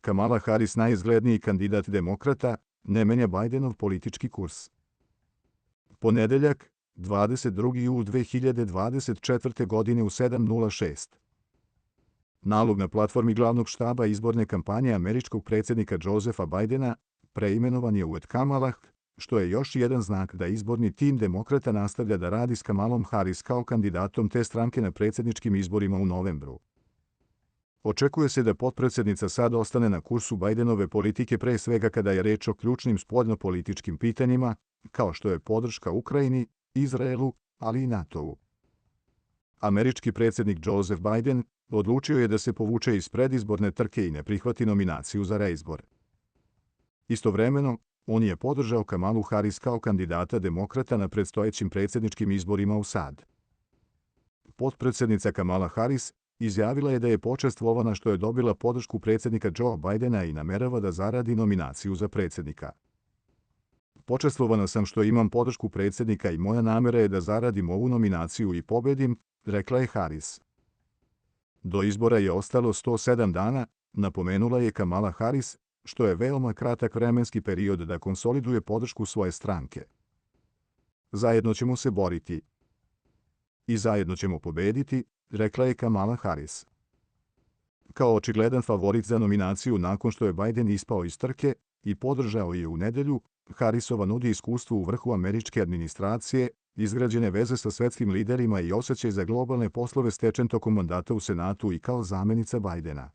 Kamala Harris, najizgledniji kandidat demokrata, ne menja Bajdenov politički kurs. Ponedeljak, 22. jul 2024. godine u 7:06. Nalog na platformi glavnog štaba izborne kampanje američkog predsjednika Josepha Bidena preimenovan je u Kamala, što je još jedan znak da izborni tim demokrata nastavlja da radi s Kamalom Harris kao kandidatom te stranke na predsjedničkim izborima u novembru. Očekuje se da potpredsjednica sad ostane na kursu Bidenove politike, pre svega kada je reč o ključnim spoljnopolitičkim pitanjima, kao što je podrška Ukrajini, Izraelu, ali i NATO-u. Američki predsjednik Joseph Biden odlučio je da se povuče iz predizborne trke i ne prihvati nominaciju za reizbor. Istovremeno, on je podržao Kamalu Harris kao kandidata demokrata na predstojećim predsjedničkim izborima u SAD. Potpredsjednica Kamala Harris izjavila je da je počastvovana što je dobila podršku predsjednika Joe Bidena i namerava da zaradi nominaciju za predsjednika. Počastvovana sam što imam podršku predsjednika i moja namera je da zaradim ovu nominaciju i pobedim, rekla je Harris. Do izbora je ostalo 107 dana, napomenula je Kamala Harris, što je veoma kratak vremenski period da konsoliduje podršku svoje stranke. Zajedno ćemo se boriti. I zajedno ćemo pobediti, rekla je Kamala Harris. Kao očigledan favorit za nominaciju nakon što je Biden ispao iz trke i podržao je u nedelju, Harrisova nudi iskustvo u vrhu američke administracije, izgrađene veze sa svetskim liderima i osjećaj za globalne poslove stečen tokom mandata u Senatu i kao zamenica Bidena.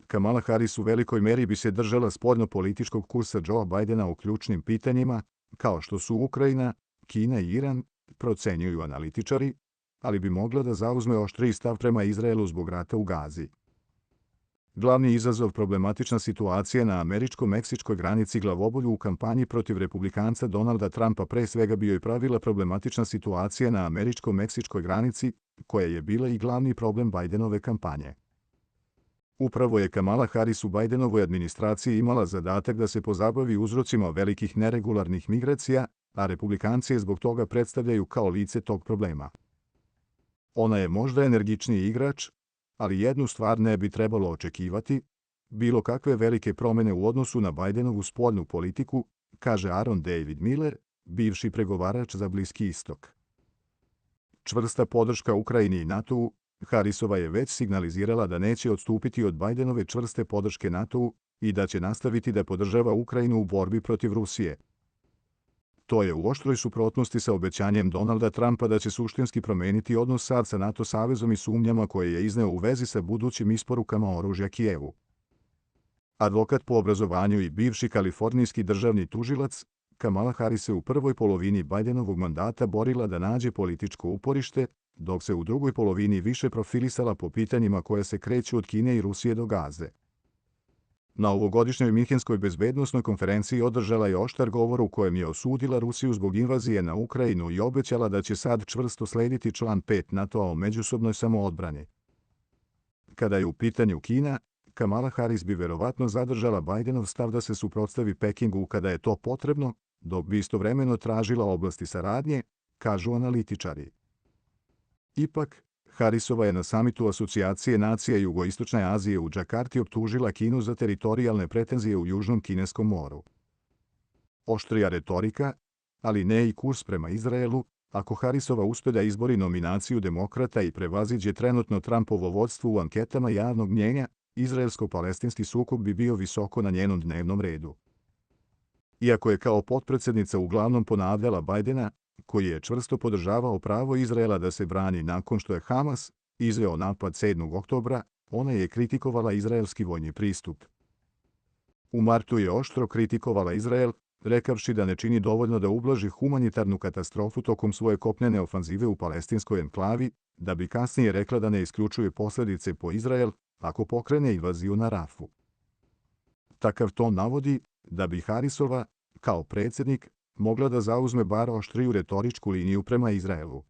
Kamala Harris u velikoj meri bi se držala spoljnopolitičkog kursa Joe Bidena u ključnim pitanjima, kao što su Ukrajina, Kina i Iran, procenjuju analitičari, ali bi mogla da zauzme oštriji stav prema Izraelu zbog rata u Gazi. Glavni izazov, problematična situacija na američko-meksičkoj granici, glavobolju u kampanji protiv republikanca Donalda Trumpa, pre svega bio je pravila problematična situacija na američko-meksičkoj granici, koja je bila i glavni problem Bidenove kampanje. Upravo je Kamala Harris u Bidenovoj administraciji imala zadatak da se pozabavi uzrocima velikih neregularnih migracija, a republikanci je zbog toga predstavljaju kao lice tog problema. Ona je možda energičniji igrač, ali jednu stvar ne bi trebalo očekivati, bilo kakve velike promjene u odnosu na Bidenovu spoljnu politiku, kaže Aaron David Miller, bivši pregovarač za Bliski istok. Čvrsta podrška Ukrajini i NATO-u, Harrisova je već signalizirala da neće odstupiti od Bidenove čvrste podrške NATO-u i da će nastaviti da podržava Ukrajinu u borbi protiv Rusije. To je u oštroj suprotnosti sa obećanjem Donalda Trumpa da će suštinski promeniti odnos SAD sa NATO savezom i sumnjama koje je izneo u vezi sa budućim isporukama oružja Kijevu. Advokat po obrazovanju i bivši kalifornijski državni tužilac, Kamala Harris se u prvoj polovini Bidenovog mandata borila da nađe političko uporište, dok se u drugoj polovini više profilisala po pitanjima koje se kreću od Kine i Rusije do Gaze. Na ovogodišnjoj Minhenskoj bezbednosnoj konferenciji održala je oštar govor u kojem je osudila Rusiju zbog invazije na Ukrajinu i obećala da će sad čvrsto slediti član 5 NATO-a o međusobnoj samoodbrani. Kada je u pitanju Kina, Kamala Harris bi verovatno zadržala Bidenov stav da se suprotstavi Pekingu kada je to potrebno, dok bi istovremeno tražila oblasti saradnje, kažu analitičari. Ipak, Harrisova je na samitu Asocijacije nacija Jugoistočne Azije u Džakarti optužila Kinu za teritorijalne pretenzije u Južnom Kineskom moru. Oštrija retorika, ali ne i kurs prema Izraelu, ako Harrisova uspe da izbori nominaciju demokrata i prevaziđe trenutno Trumpovo vodstvo u anketama javnog mnjenja, izraelsko-palestinski sukob bi bio visoko na njenom dnevnom redu. Iako je kao potpredsjednica uglavnom ponavljala Bidena, koji je čvrsto podržavao pravo Izraela da se brani nakon što je Hamas izveo napad 7. oktobra, ona je kritikovala izraelski vojni pristup. U martu je oštro kritikovala Izrael, rekavši da ne čini dovoljno da ublaži humanitarnu katastrofu tokom svoje kopnene ofanzive u palestinskoj enklavi, da bi kasnije rekla da ne isključuje posljedice po Izrael ako pokrene invaziju na Rafu. Takav ton navodi da bi Harrisova, kao predsjednik, mogla da zauzme bar oštriju retoričku liniju prema Izraelu.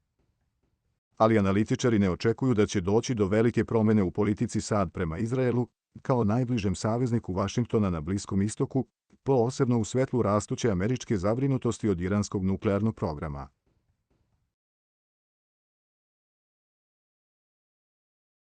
Ali analitičari ne očekuju da će doći do velike promjene u politici SAD prema Izraelu, kao najbližem savezniku Vašingtona na Bliskom istoku, posebno u svetlu rastuće američke zabrinutosti od iranskog nuklearnog programa.